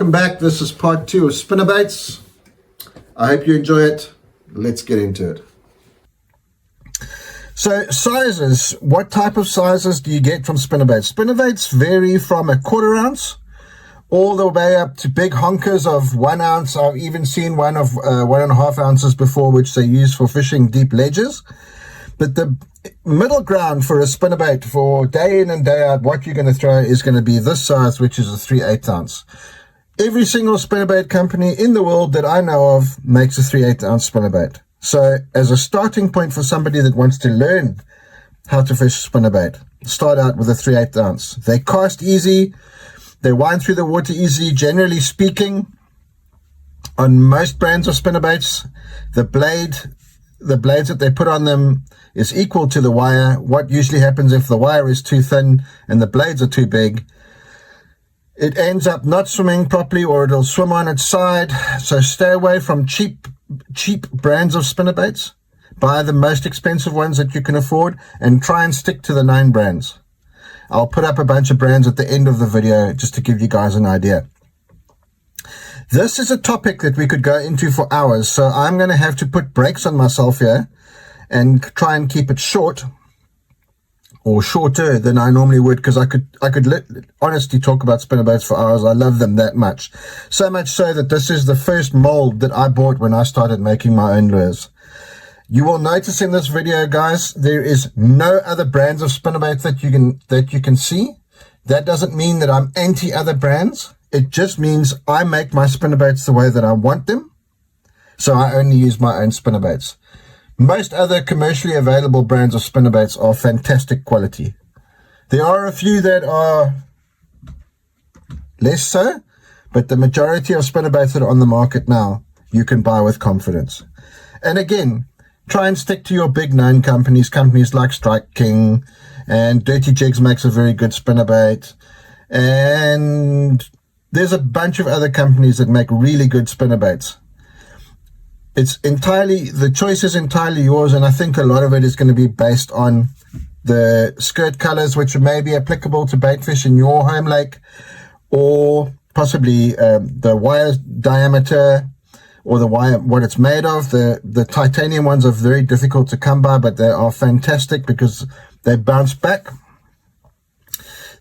welcome back. This is part 2 of Spinnerbaits. I hope you enjoy it. Let's get into it. So sizes, what type of sizes do you get from spinnerbaits? Spinnerbaits vary from a 1/4 ounce all the way up to big honkers of 1 ounce. I've even seen one of 1.5 ounces before, which they use for fishing deep ledges. But the middle ground for a spinnerbait for day in and day out, what you're going to throw is going to be this size, which is a 3/8 ounce. Every single spinnerbait company in the world that I know of makes a 3/8 ounce spinnerbait. So as a starting point for somebody that wants to learn how to fish spinnerbait, start out with a 3/8 ounce. They cast easy. They wind through the water easy. Generally speaking, on most brands of spinnerbaits, the blades that they put on them is equal to the wire. What usually happens if the wire is too thin and the blades are too big, it ends up not swimming properly, or it'll swim on its side. So stay away from cheap brands of spinnerbaits. Buy the most expensive ones that you can afford and try and stick to the 9 brands. I'll put up a bunch of brands at the end of the video just to give you guys an idea. This is a topic that we could go into for hours, so I'm going to have to put brakes on myself here and try and keep it short, or shorter than I normally would, because I could honestly talk about spinnerbaits for hours. I love them that much. So much so that this is the first mold that I bought when I started making my own lures. You will notice in this video, guys, there is no other brands of spinnerbaits that you can see. That doesn't mean that I'm anti other brands. It just means I make my spinnerbaits the way that I want them. So I only use my own spinnerbaits. Most other commercially available brands of spinnerbaits are fantastic quality. There are a few that are less so, but the majority of spinnerbaits that are on the market now, you can buy with confidence. And again, try and stick to your big known companies like Strike King, and Dirty Jigs makes a very good spinnerbait. And there's a bunch of other companies that make really good spinnerbaits. The choice is entirely yours, and I think a lot of it is going to be based on the skirt colors, which may be applicable to baitfish in your home lake, or possibly the wire diameter, or the wire, what it's made of. The titanium ones are very difficult to come by, but they are fantastic because they bounce back.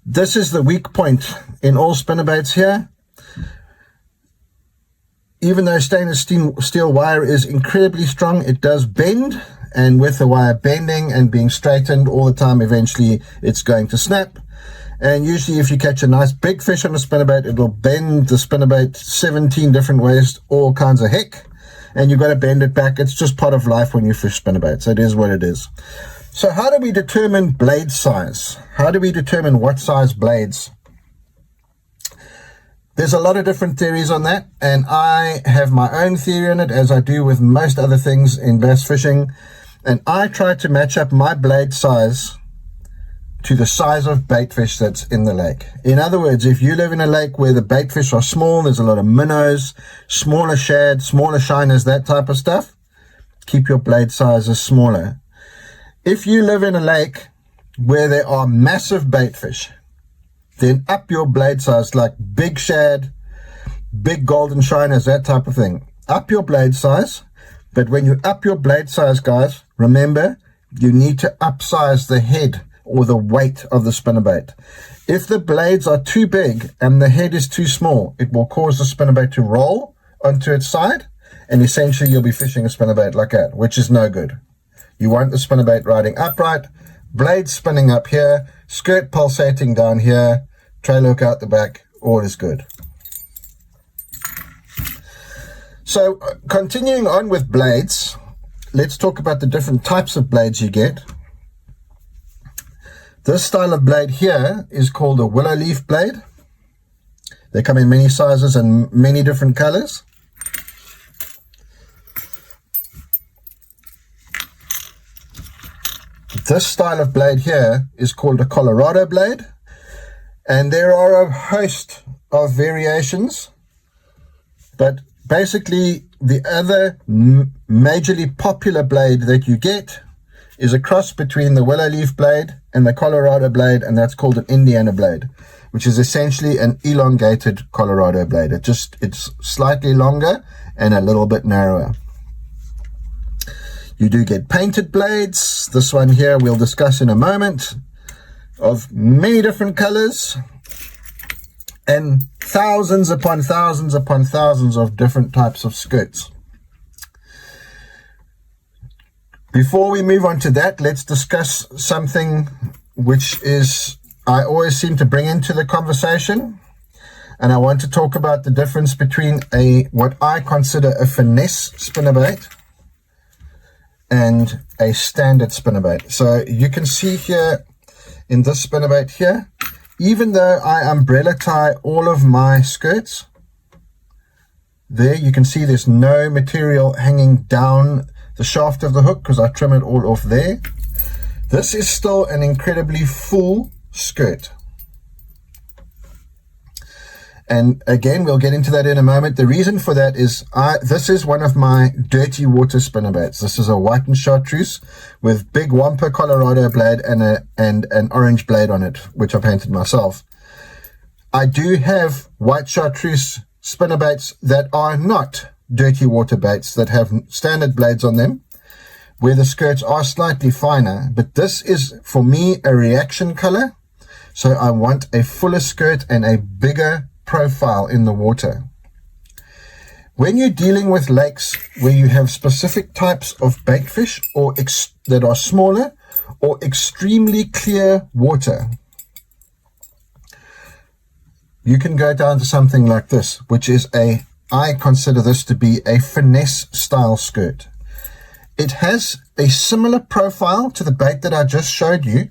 This is the weak point in all spinnerbaits here. Even though stainless steel wire is incredibly strong, it does bend, and with the wire bending and being straightened all the time, eventually it's going to snap. And usually if you catch a nice big fish on a spinnerbait, it will bend the spinnerbait 17 different ways, all kinds of heck, and you've got to bend it back. It's just part of life when you fish spinnerbaits. It is what it is. So how do we determine blade size? How do we determine what size blades? There's a lot of different theories on that, and I have my own theory on it, as I do with most other things in bass fishing. And I try to match up my blade size to the size of baitfish that's in the lake. In other words, if you live in a lake where the baitfish are small, there's a lot of minnows, smaller shad, smaller shiners, that type of stuff, keep your blade sizes smaller. If you live in a lake where there are massive baitfish, then up your blade size, like big shad, big golden shiners, that type of thing. Up your blade size. But when you up your blade size, guys, remember, you need to upsize the head or the weight of the spinnerbait. If the blades are too big and the head is too small, it will cause the spinnerbait to roll onto its side, and essentially you'll be fishing a spinnerbait like that, which is no good. You want the spinnerbait riding upright, blades spinning up here, skirt pulsating down here, trail hook out the back, all is good. So continuing on with blades, let's talk about the different types of blades you get. This style of blade here is called a willow leaf blade. They come in many sizes and many different colors. This style of blade here is called a Colorado blade, and there are a host of variations, but basically the other majorly popular blade that you get is a cross between the willow leaf blade and the Colorado blade, and that's called an Indiana blade, which is essentially an elongated Colorado blade. It's slightly longer and a little bit narrower. You do get painted blades. This one here we'll discuss in a moment, of many different colors and thousands upon thousands upon thousands of different types of skirts. Before we move on to that, let's discuss something which is I always seem to bring into the conversation, and I want to talk about the difference between what I consider a finesse spinnerbait and a standard spinnerbait. So you can see here in this spinnerbait here, even though I umbrella tie all of my skirts, there you can see there's no material hanging down the shaft of the hook because I trim it all off there. This is still an incredibly full skirt. And again, we'll get into that in a moment. The reason for that is this is one of my dirty water spinnerbaits. This is a white and chartreuse with big Wampa Colorado blade and an orange blade on it, which I painted myself. I do have white chartreuse spinnerbaits that are not dirty water baits, that have standard blades on them, where the skirts are slightly finer. But this is, for me, a reaction color. So I want a fuller skirt and a bigger profile in the water. When you're dealing with lakes where you have specific types of bait fish or that are smaller or extremely clear water, you can go down to something like this, which is I consider this to be a finesse style skirt. It has a similar profile to the bait that I just showed you,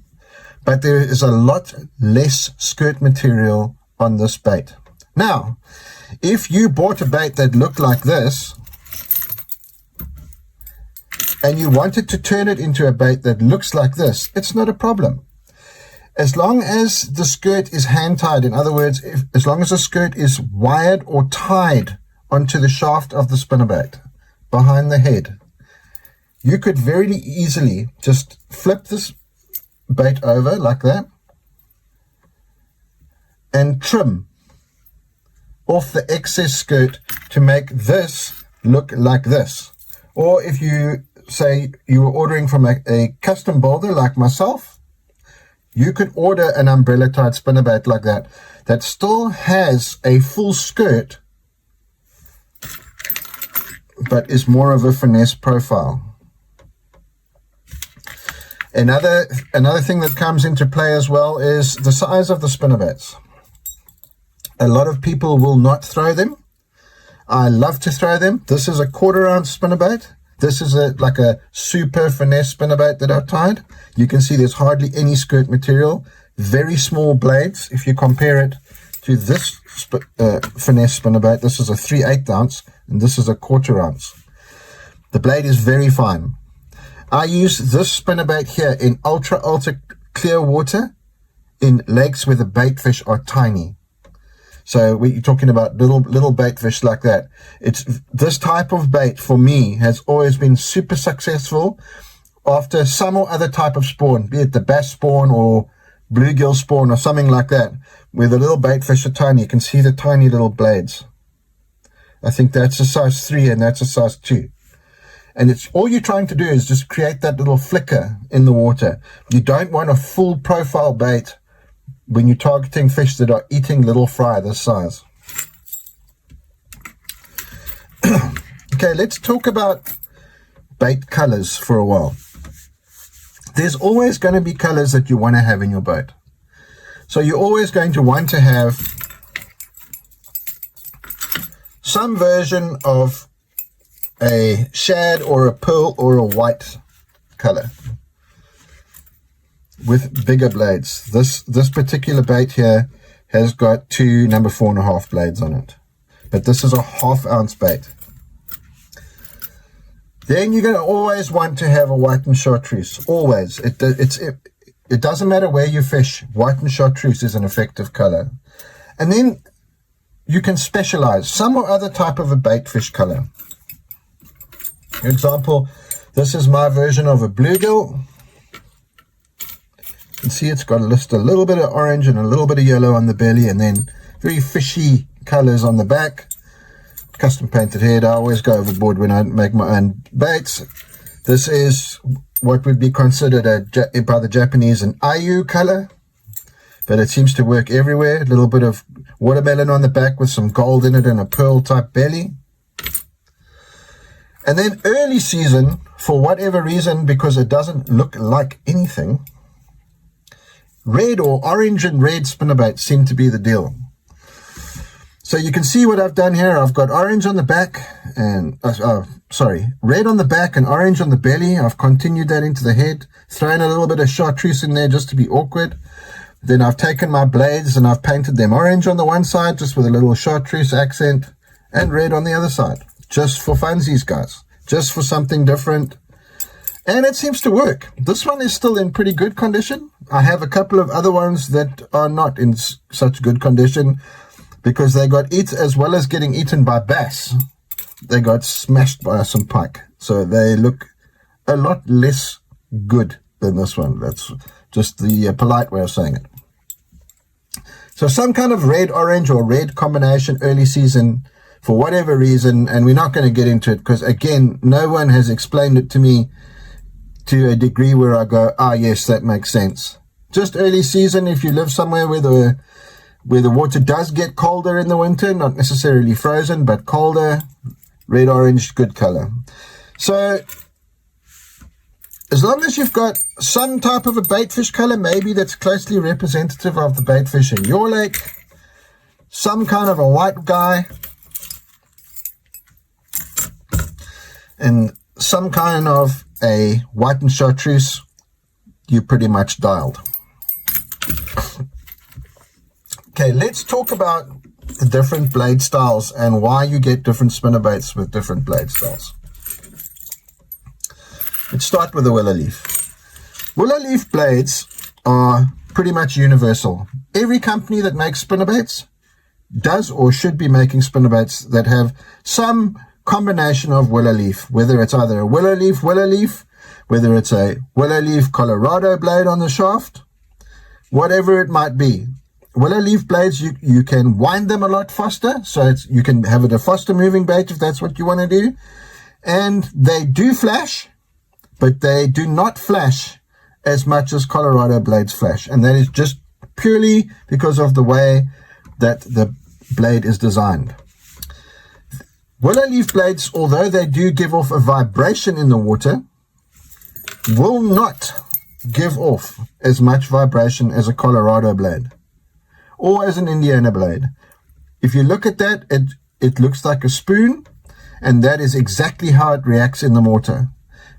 but there is a lot less skirt material on this bait. Now, if you bought a bait that looked like this and you wanted to turn it into a bait that looks like this, it's not a problem. As long as the skirt is hand tied, in other words, as long as the skirt is wired or tied onto the shaft of the spinnerbait behind the head, you could very easily just flip this bait over like that and trim off the excess skirt to make this look like this. Or if you say you were ordering from a custom builder like myself, you could order an umbrella tied spinnerbait like that still has a full skirt but is more of a finesse profile. Another thing that comes into play as well is the size of the spinnerbaits. A lot of people will not throw them. I love to throw them. This is a 1/4 ounce spinnerbait. This is like a super finesse spinnerbait that I've tied. You can see there's hardly any skirt material. Very small blades. If you compare it to this finesse spinnerbait, this is a 3/8 ounce and this is a 1/4 ounce. The blade is very fine. I use this spinnerbait here in ultra clear water in lakes where the bait fish are tiny. So we're talking about little bait fish like that. It's this type of bait for me has always been super successful after some or other type of spawn, be it the bass spawn or bluegill spawn or something like that, where the little bait fish are tiny. You can see the tiny little blades. I think that's a size 3 and that's a size 2. And it's all you're trying to do is just create that little flicker in the water. You don't want a full profile bait when you're targeting fish that are eating little fry this size. Okay, let's talk about bait colors for a while. There's always going to be colors that you want to have in your boat. So you're always going to want to have some version of a shad or a pearl or a white color with bigger blades. This particular bait here has got 2 number 4.5 blades on it, but this is a 1/2 ounce bait. Then you're going to always want to have a white and chartreuse. Always. It doesn't matter where you fish. White and chartreuse is an effective color. And then you can specialize some or other type of a bait fish color. For example, this is my version of a bluegill. You can see it's got just a little bit of orange and a little bit of yellow on the belly, and then very fishy colors on the back. Custom painted head. I always go overboard when I make my own baits. This is what would be considered by the Japanese an Ayu color, but it seems to work everywhere. A little bit of watermelon on the back with some gold in it and a pearl type belly. And then early season, for whatever reason, because it doesn't look like anything, red or orange and red spinnerbaits seem to be the deal. So you can see what I've done here. I've got orange on the back and, red on the back and orange on the belly. I've continued that into the head, thrown a little bit of chartreuse in there just to be awkward. Then I've taken my blades and I've painted them orange on the one side, just with a little chartreuse accent, and red on the other side. Just for funsies, guys. Just for something different. And it seems to work. This one is still in pretty good condition. I have a couple of other ones that are not in such good condition, because they got eaten, as well as getting eaten by bass, they got smashed by some pike. So they look a lot less good than this one. That's just the polite way of saying it. So some kind of red, orange, or red combination early season, for whatever reason, and we're not going to get into it, because again, no one has explained it to me to a degree where I go, yes, that makes sense. Just early season, if you live somewhere where the water does get colder in the winter, not necessarily frozen, but colder, red, orange, good color. So as long as you've got some type of a baitfish color, maybe that's closely representative of the baitfish in your lake, some kind of a white guy, and some kind of a white and chartreuse, you pretty much dialed. Okay, let's talk about the different blade styles and why you get different spinnerbaits with different blade styles. Let's start with the willow leaf. Willow leaf blades are pretty much universal. Every company that makes spinnerbaits does or should be making spinnerbaits that have some combination of willow leaf, whether it's either a willow leaf, whether it's a willow leaf Colorado blade on the shaft, whatever it might be. Willow leaf blades, you can wind them a lot faster, so you can have it a faster moving bait if that's what you want to do. And they do flash, but they do not flash as much as Colorado blades flash. And that is just purely because of the way that the blade is designed. Willow leaf blades, although they do give off a vibration in the water, will not give off as much vibration as a Colorado blade or as an Indiana blade. If you look at that, it looks like a spoon, and that is exactly how it reacts in the water.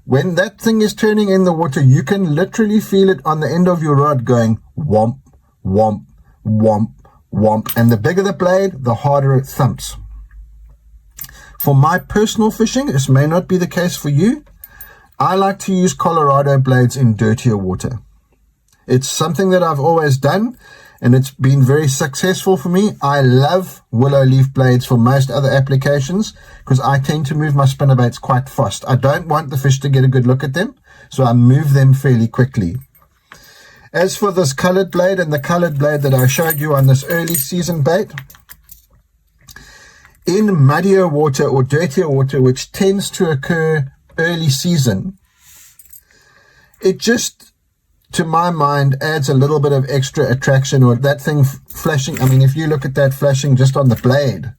When that thing is turning in the water, you can literally feel it on the end of your rod going whomp, whomp, whomp, whomp. And the bigger the blade, the harder it thumps. For my personal fishing, this may not be the case for you. I like to use Colorado blades in dirtier water. It's something that I've always done, and it's been very successful for me. I love willow leaf blades for most other applications because I tend to move my spinnerbaits quite fast. I don't want the fish to get a good look at them, so I move them fairly quickly. As for this colored blade and the colored blade that I showed you on this early season bait, in muddier water or dirtier water, which tends to occur early season, it just, to my mind, adds a little bit of extra attraction, or that thing flashing. I mean, if you look at that flashing just on the blade,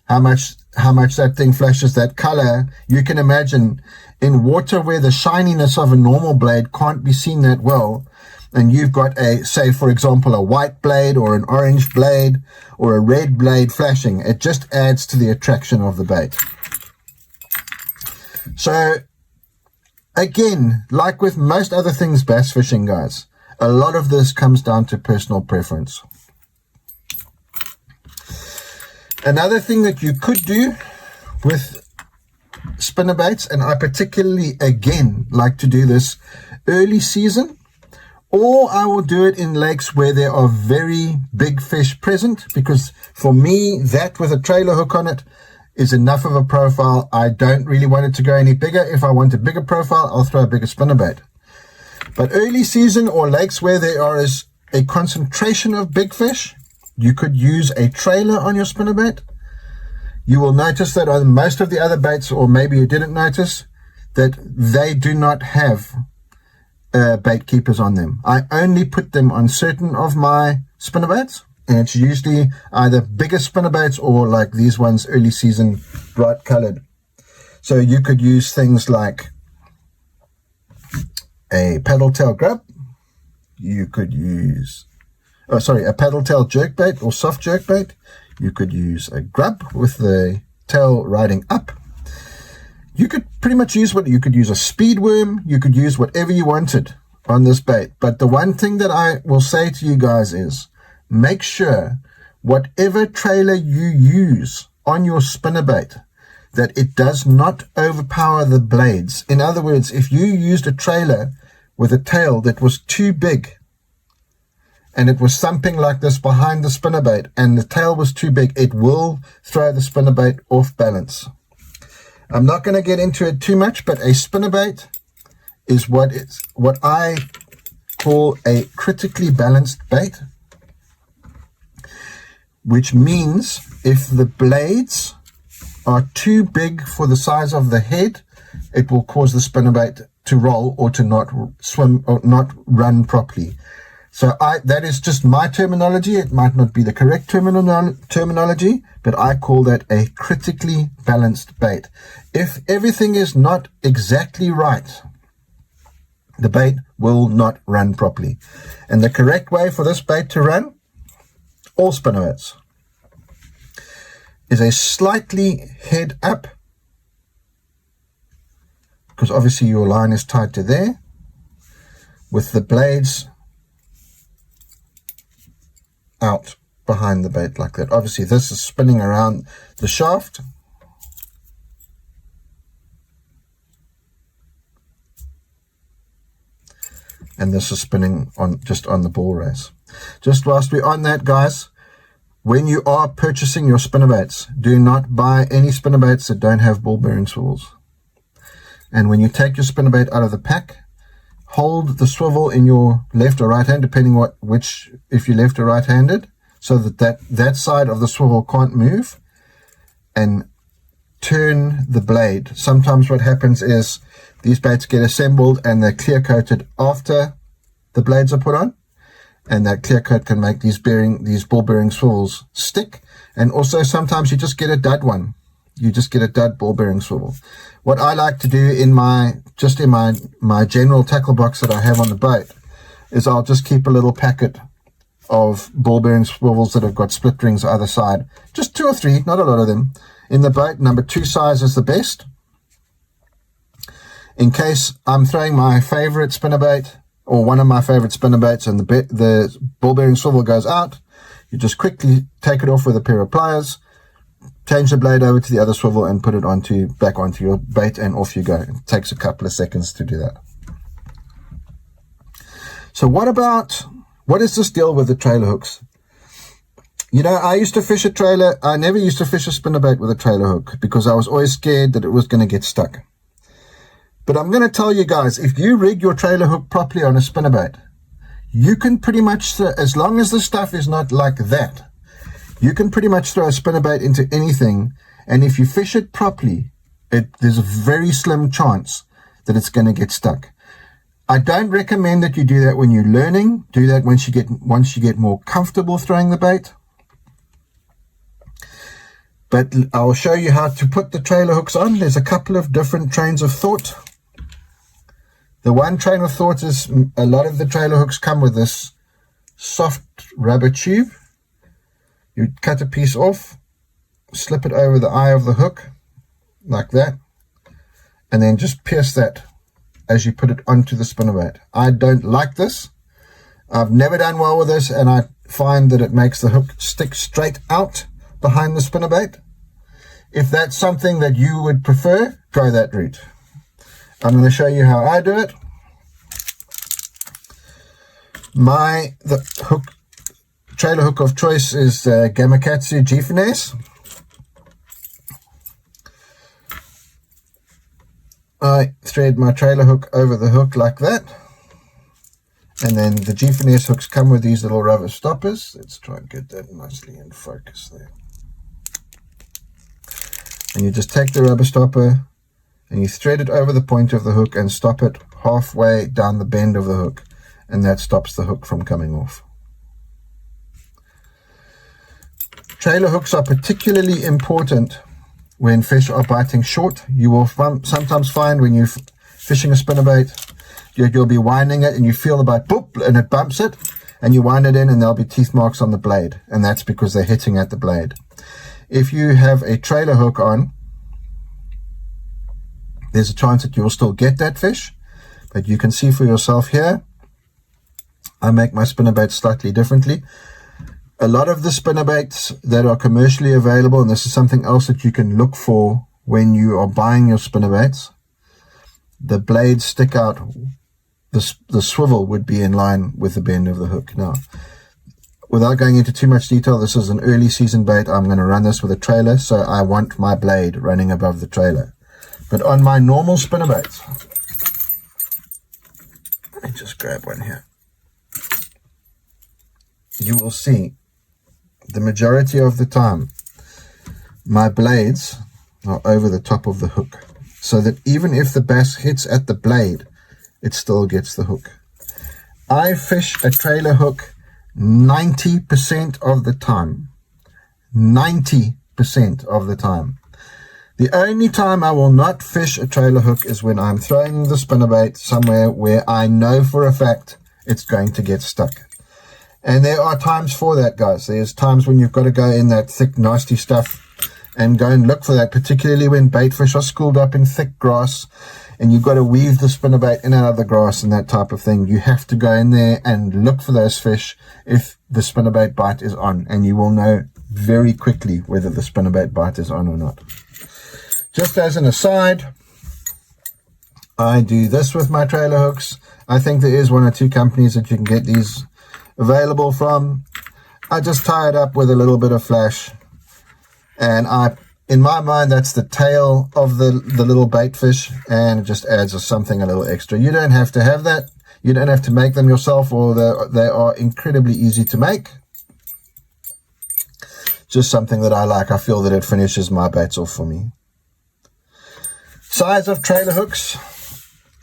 how much that thing flashes that color, you can imagine in water where the shininess of a normal blade can't be seen that well, and you've got say for example, a white blade or an orange blade or a red blade flashing, it just adds to the attraction of the bait. So again, like with most other things bass fishing, guys, a lot of this comes down to personal preference. Another thing that you could do with spinnerbaits, and I particularly, again, like to do this early season, or I will do it in lakes where there are very big fish present, because for me, that with a trailer hook on it is enough of a profile. I don't really want it to go any bigger. If I want a bigger profile, I'll throw a bigger spinnerbait. But early season or lakes where there is a concentration of big fish, you could use a trailer on your spinnerbait. You will notice that on most of the other baits, or maybe you didn't notice, that they do not have bait keepers on them. I only put them on certain of my spinnerbaits, and it's usually either bigger spinnerbaits or like these ones, early season, bright colored. So you could use things like a paddle tail grub. You could use, a paddle tail jerkbait or soft jerkbait. You could use a grub with the tail riding up. You could pretty much use you could use a speed worm. You could use whatever you wanted on this bait. But the one thing that I will say to you guys is, make sure whatever trailer you use on your spinnerbait, that it does not overpower the blades. In other words, if you used a trailer with a tail that was too big, and it was thumping like this behind the spinnerbait, and the tail was too big, it will throw the spinnerbait off balance. I'm not going to get into it too much, but a spinnerbait is what I call a critically balanced bait, which means if the blades are too big for the size of the head, it will cause the spinnerbait to roll or to not swim or not run properly. So that is just my terminology. It might not be the correct terminology, but I call that a critically balanced bait. If everything is not exactly right, the bait will not run properly. And the correct way for this bait to run, all spinnerbaits, is a slightly head up, because obviously your line is tied to there, with the blades out behind the bait like that. Obviously this is spinning around the shaft, and this is spinning just on the ball race. Just whilst we're on that, guys, when you are purchasing your spinnerbaits, do not buy any spinnerbaits that don't have ball bearing swivels. And when you take your spinnerbait out of the pack, hold the swivel in your left or right hand, depending if you're left or right handed, so that side of the swivel can't move, and turn the blade. Sometimes what happens is these baits get assembled and they're clear coated after the blades are put on, and that clear coat can make these ball bearing swivels stick. And also sometimes you just get a dud one. You just get a dud ball bearing swivel. What I like to do in my general tackle box that I have on the boat is I'll just keep a little packet of ball bearing swivels that have got split rings either side. Just 2 or 3, not a lot of them. In the boat, number 2 size is the best. In case I'm throwing my favorite spinnerbait, or one of my favorite spinnerbaits, and the ball bearing swivel goes out, you just quickly take it off with a pair of pliers, change the blade over to the other swivel, and put it back onto your bait, and off you go. It takes a couple of seconds to do that. So what is this deal with the trailer hooks? You know, I used to fish a trailer. I never used to fish a spinnerbait with a trailer hook because I was always scared that it was going to get stuck. But I'm going to tell you guys, if you rig your trailer hook properly on a spinnerbait, you can pretty much, as long as the stuff is not like that, you can pretty much throw a spinnerbait into anything, and if you fish it properly, there's a very slim chance that it's going to get stuck. I don't recommend that you do that when you're learning. Do that once you get more comfortable throwing the bait. But I'll show you how to put the trailer hooks on. There's a couple of different trains of thought. The one train of thought is a lot of the trailer hooks come with this soft rubber tube. You cut a piece off, slip it over the eye of the hook like that, and then just pierce that as you put it onto the spinnerbait. I don't like this. I've never done well with this, and I find that it makes the hook stick straight out behind the spinnerbait. If that's something that you would prefer, go that route. I'm going to show you how I do it. The trailer hook of choice is Gamakatsu G-Finesse. I thread my trailer hook over the hook like that. And then the G-finesse hooks come with these little rubber stoppers. Let's try and get that nicely in focus there. And you just take the rubber stopper and you thread it over the point of the hook and stop it halfway down the bend of the hook, and that stops the hook from coming off. Trailer hooks are particularly important when fish are biting short. You will sometimes find when you're fishing a spinnerbait, you'll be winding it and you feel the bite, boop, and it bumps it, and you wind it in and there'll be teeth marks on the blade, and that's because they're hitting at the blade. If you have a trailer hook on, there's a chance that you'll still get that fish, but you can see for yourself here, I make my spinnerbaits slightly differently. A lot of the spinnerbaits that are commercially available, and this is something else that you can look for when you are buying your spinnerbaits, the blades stick out. The swivel would be in line with the bend of the hook. Now, without going into too much detail, this is an early season bait. I'm going to run this with a trailer, so I want my blade running above the trailer. But on my normal spinnerbaits, let me just grab one here. You will see the majority of the time my blades are over the top of the hook, so that even if the bass hits at the blade, it still gets the hook. I fish a trailer hook 90% of the time. 90% of the time. The only time I will not fish a trailer hook is when I'm throwing the spinnerbait somewhere where I know for a fact it's going to get stuck. And there are times for that, guys. There's times when you've got to go in that thick, nasty stuff and go and look for that, particularly when bait fish are schooled up in thick grass and you've got to weave the spinnerbait in and out of the grass and that type of thing. You have to go in there and look for those fish if the spinnerbait bite is on, and you will know very quickly whether the spinnerbait bite is on or not. Just as an aside, I do this with my trailer hooks. I think there is one or two companies that you can get these available from. I just tie it up with a little bit of flash, and in my mind, that's the tail of the little bait fish, and it just adds something a little extra. You don't have to have that. You don't have to make them yourself, or they are incredibly easy to make. Just something that I like. I feel that it finishes my baits off for me. Size of trailer hooks,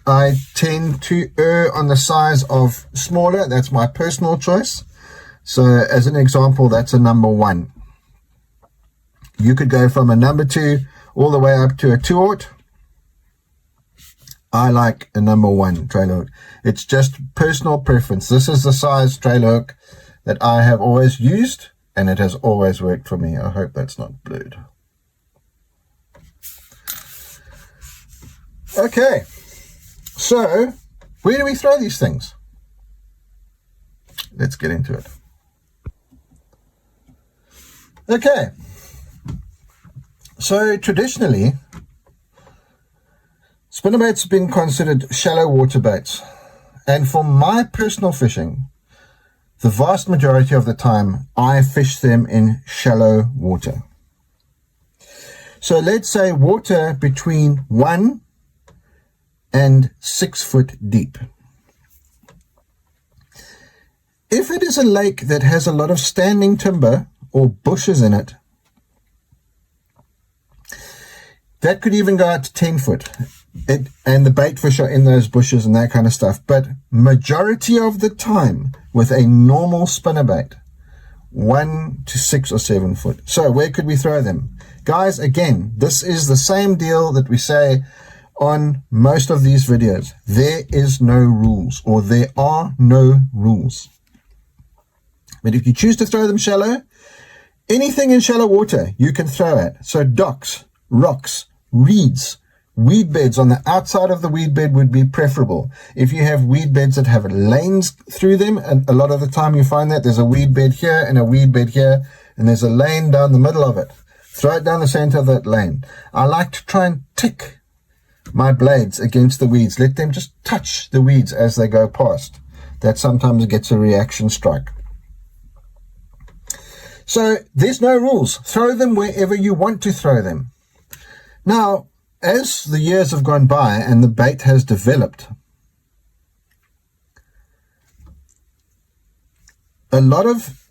I tend to err on the size of smaller. That's my personal choice. So as an example, that's a number 1. You could go from a number 2 all the way up to a 2/0. I like a number 1 trailer hook. It's just personal preference. This is the size trailer hook that I have always used, and it has always worked for me. I hope that's not blurred. Okay, so where do we throw these things? Let's get into it. Okay, so traditionally, spinnerbaits have been considered shallow water baits, and for my personal fishing, the vast majority of the time, I fish them in shallow water. So let's say water between 1 and 6 foot deep. If it is a lake that has a lot of standing timber or bushes in it, that could even go out to 10 foot. And the bait fish are in those bushes and that kind of stuff. But majority of the time with a normal spinnerbait, 1 to 6 or 7 foot. So where could we throw them? Guys, again, this is the same deal that we say on most of these videos. There is no rules, or there are no rules. But if you choose to throw them shallow, anything in shallow water you can throw at. So docks, rocks, reeds, weed beds on the outside of the weed bed would be preferable. If you have weed beds that have lanes through them, and a lot of the time you find that there's a weed bed here and a weed bed here, and there's a lane down the middle of it. Throw it down the center of that lane. I like to try and tick my blades against the weeds. Let them just touch the weeds as they go past. That sometimes gets a reaction strike. So there's no rules. Throw them wherever you want to throw them. Now, as the years have gone by and the bait has developed, a lot of,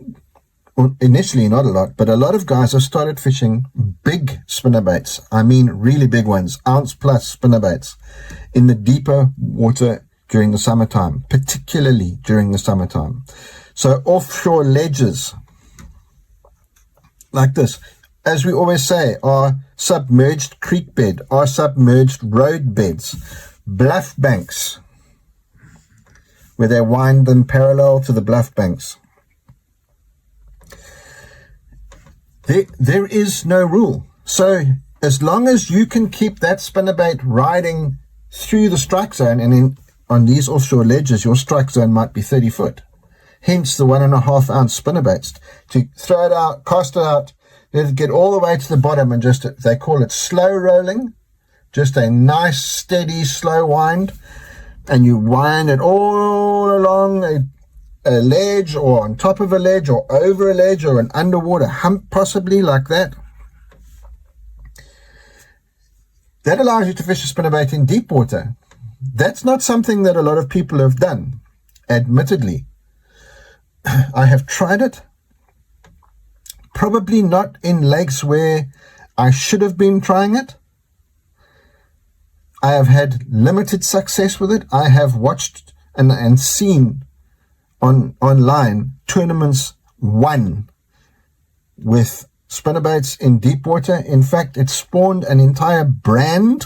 well, initially not a lot, but a lot of guys have started fishing big spinnerbaits. I mean really big ones, ounce plus spinnerbaits in the deeper water during the summertime, particularly during the summertime. So offshore ledges like this, as we always say, are submerged creek bed, are submerged road beds, bluff banks, where they wind them parallel to the bluff banks. There is no rule. So as long as you can keep that spinnerbait riding through the strike zone, and on these offshore ledges, your strike zone might be 30 foot. Hence the 1.5 ounce spinnerbaits. To throw it out, cast it out, let it get all the way to the bottom, and just, they call it slow rolling, just a nice, steady, slow wind, and you wind it all along a ledge, or on top of a ledge, or over a ledge, or an underwater hump, possibly like that. That allows you to fish a spinnerbait in deep water. That's not something that a lot of people have done, admittedly. I have tried it, probably not in lakes where I should have been trying it. I have had limited success with it. I have watched and seen online tournaments won with spinnerbaits in deep water. In fact, it spawned an entire brand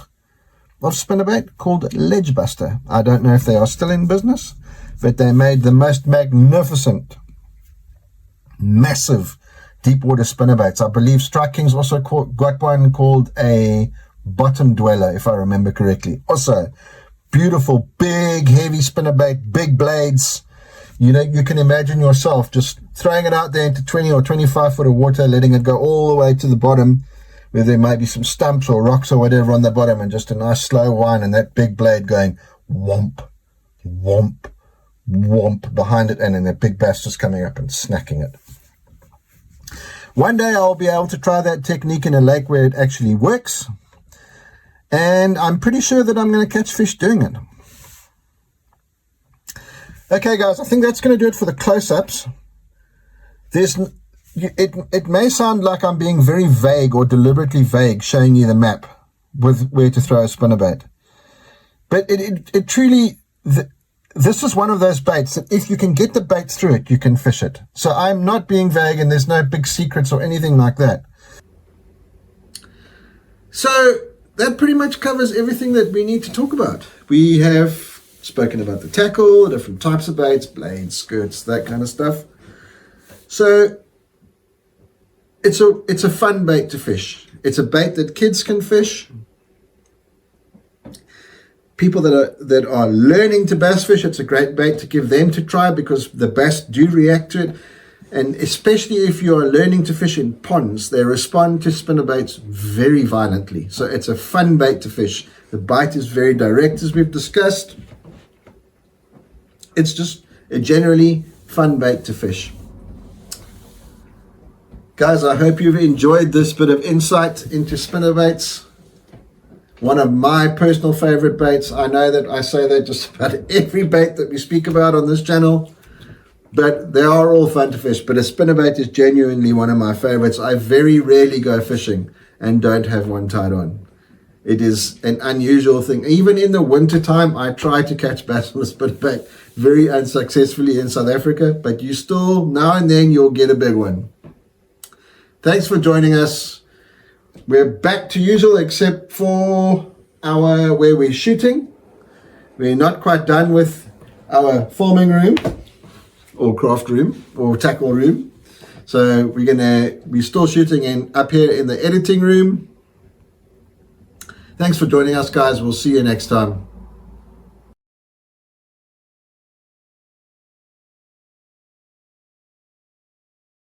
of spinnerbait called Ledgebuster. I don't know if they are still in business, but they made the most magnificent, massive deep water spinnerbaits. I believe Strike King's also got one called a Bottom Dweller, if I remember correctly. Also, beautiful, big, heavy spinnerbait, big blades. You know, you can imagine yourself just throwing it out there into 20 or 25 foot of water, letting it go all the way to the bottom, where there might be some stumps or rocks or whatever on the bottom, and just a nice slow whine, and that big blade going whomp, whomp, whomp behind it, and then the big bass just coming up and snacking it. One day I'll be able to try that technique in a lake where it actually works, and I'm pretty sure that I'm going to catch fish doing it. Okay, guys, I think that's going to do it for the close-ups. It may sound like I'm being very vague or deliberately vague, showing you the map with where to throw a spinnerbait. But it truly, this is one of those baits that if you can get the bait through it, you can fish it. So I'm not being vague, and there's no big secrets or anything like that. So that pretty much covers everything that we need to talk about. We have spoken about the tackle, different types of baits, blades, skirts, that kind of stuff. So it's a fun bait to fish. It's a bait that kids can fish. People that are learning to bass fish, it's a great bait to give them to try, because the bass do react to it. And especially if you are learning to fish in ponds, they respond to spinnerbaits very violently. So it's a fun bait to fish. The bite is very direct, as we've discussed. It's just a generally fun bait to fish. Guys, I hope you've enjoyed this bit of insight into spinnerbaits. One of my personal favorite baits. I know that I say that just about every bait that we speak about on this channel, but they are all fun to fish. But a spinnerbait is genuinely one of my favorites. I very rarely go fishing and don't have one tied on. It is an unusual thing. Even in the winter time, I try to catch bass on a spinnerbait very unsuccessfully in South Africa, but you still, now and then, you'll get a big one. Thanks for joining us. We're back to usual, except for where we're shooting. We're not quite done with our filming room, or craft room, or tackle room. So we're still shooting up here in the editing room. Thanks for joining us, guys. We'll see you next time.